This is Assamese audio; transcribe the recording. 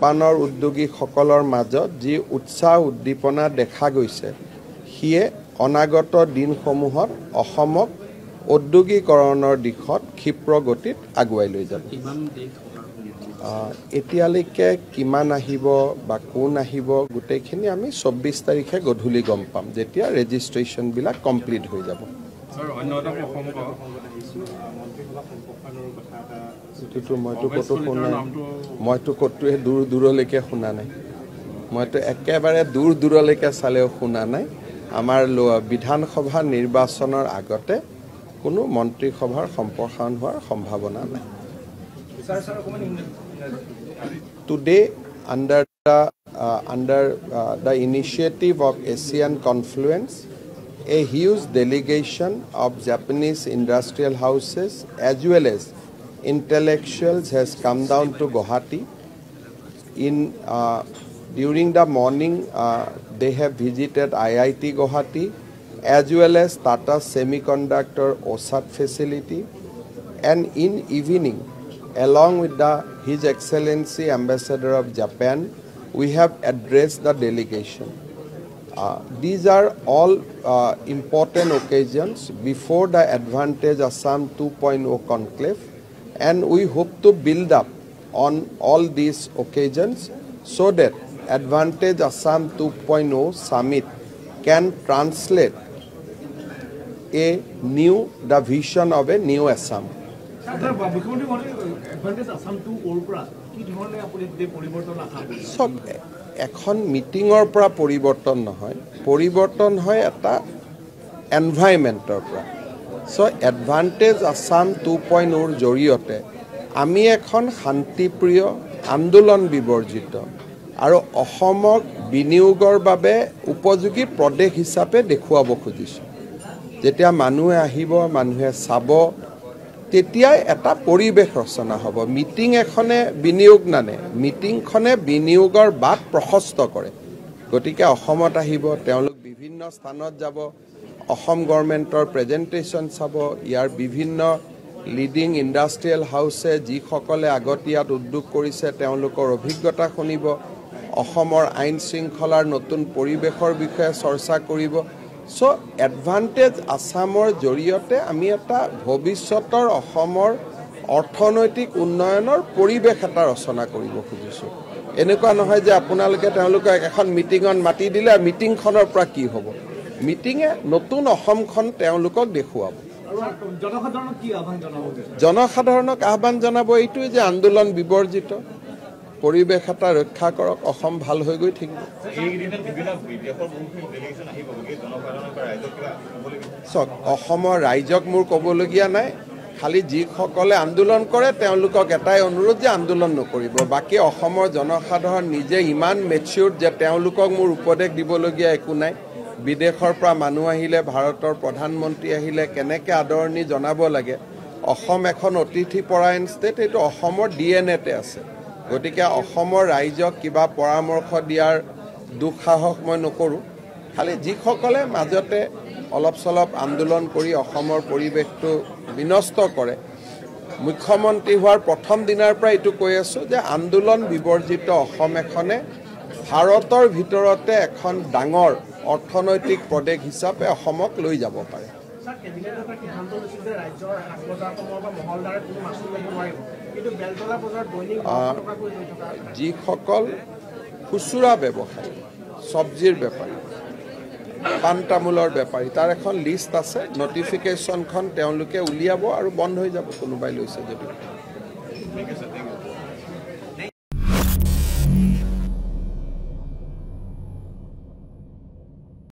পানৰ উদ্যোগীসকলৰ মাজত যি উৎসাহ উদ্দীপনা দেখা গৈছে সিয়ে অনাগত দিনসমূহত অসমক ঔদ্যোগিকৰণৰ দিশত ক্ষিপ্ৰ গতিত আগুৱাই লৈ যাব। এতিয়ালৈকে কিমান আহিব বা কোন আহিব গোটেইখিনি আমি 24 তাৰিখে গধূলি গম পাম যেতিয়া ৰেজিষ্ট্ৰেশ্যনবিলাক কমপ্লিট হৈ যাব। মইতো ক'তোৱে দূৰ দূৰলৈকে শুনা নাই। মইতো একেবাৰে দূৰ দূৰলৈকে চালেও শুনা নাই। আমাৰ বিধানসভা নিৰ্বাচনৰ আগতে কোনো মন্ত্ৰীসভাৰ সম্প্ৰসাৰণ হোৱাৰ সম্ভাৱনা নাই। Today, under the initiative of ASEAN Confluence, a huge delegation of Japanese industrial houses as well as intellectuals has come down to Guwahati. During the morning, they have visited IIT Guwahati as well as Tata Semiconductor OSAT facility, and in evening, along with His Excellency Ambassador of Japan, we have addressed the delegation. These are all important occasions before the Advantage Assam 2.0 conclave, and we hope to build up on all these occasions so that Advantage Assam 2.0 summit can translate the vision of a new Assam. এখন মিটিঙৰ পৰা পৰিৱৰ্তন নহয়, পৰিৱৰ্তন হয় এটা এনভাইৰনমেণ্টৰ পৰা। এডভান্টেজ আসাম 2.0ৰ জৰিয়তে আমি এখন শান্তিপ্ৰিয় আন্দোলন বিবৰ্জিত আৰু অসমক বিনিয়োগৰ বাবে উপযোগী প্ৰদেশ হিচাপে দেখুৱাব খুজিছোঁ। যেতিয়া মানুহে আহিব, মানুহে চাব, তেতিয়াই এটা পৰিৱেশ ৰচনা হ'ব। মিটিং এখনে বিনিয়োগ নানে, মিটিংখনে বিনিয়োগৰ বাট প্ৰশস্ত কৰে। গতিকে অসমত আহিব, তেওঁলোক বিভিন্ন স্থানত যাব, অসম গভৰ্ণমেণ্টৰ প্ৰেজেণ্টেশ্যন চাব, ইয়াৰ বিভিন্ন লিডিং ইণ্ডাষ্ট্ৰিয়েল হাউচে যিসকলে আগতীয়াত উদ্যোগ কৰিছে তেওঁলোকৰ অভিজ্ঞতা শুনিব, অসমৰ আইন শৃংখলাৰ নতুন পৰিৱেশৰ বিষয়ে চৰ্চা কৰিব। এডভান্টেজ আসামৰ জৰিয়তে আমি এটা ভৱিষ্যতৰ অসমৰ অৰ্থনৈতিক উন্নয়নৰ পৰিৱেশ এটা ৰচনা কৰিব খুজিছোঁ। এনেকুৱা নহয় যে আপোনালোকে তেওঁলোকক এখন মিটিঙত মাতি দিলে আৰু মিটিংখনৰ পৰা কি হ'ব। মিটিঙে নতুন অসমখন তেওঁলোকক দেখুৱাব। জনসাধাৰণক আহ্বান জনাব এইটোৱে যে আন্দোলন বিবৰ্জিত, পৰিৱেশ এটা ৰক্ষা কৰক, অসম ভাল হৈ গৈ থাকিব। চাওক, অসমৰ ৰাইজক মোৰ ক'বলগীয়া নাই, খালি যিসকলে আন্দোলন কৰে তেওঁলোকক এটাই অনুৰোধ যে আন্দোলন নকৰিব। বাকী অসমৰ জনসাধাৰণ নিজে ইমান মেচিউৰ্ড যে তেওঁলোকক মোৰ উপদেশ দিবলগীয়া একো নাই। বিদেশৰ পৰা মানুহ আহিলে, ভাৰতৰ প্ৰধানমন্ত্ৰী আহিলে কেনেকৈ আদৰণি জনাব লাগে। অসম এখন অতিথিপৰায়ণ ষ্টেট, এইটো অসমৰ DNA-তে আছে। গতিকে অসমৰ ৰাইজক কিবা পৰামৰ্শ দিয়াৰ দুঃসাহস মই নকৰোঁ। খালি যিসকলে মাজতে অলপ চলপ আন্দোলন কৰি অসমৰ পৰিৱেশটো বিনষ্ট কৰে, মুখ্যমন্ত্ৰী হোৱাৰ প্ৰথম দিনাৰ পৰা এইটো কৈ আছোঁ যে আন্দোলন বিবৰ্জিত অসম এখনে ভাৰতৰ ভিতৰতে এখন ডাঙৰ অৰ্থনৈতিক প্ৰদেশ হিচাপে অসমক লৈ যাব পাৰে। যিসকল খুচুৰা ব্যৱসায়ী, চব্জিৰ বেপাৰী, পাণ তামোলৰ বেপাৰী, তাৰ এখন লিষ্ট আছে। নটিফিকেশ্যনখন তেওঁলোকে উলিয়াব আৰু বন্ধ হৈ যাব কোনোবাই লৈছে যদি।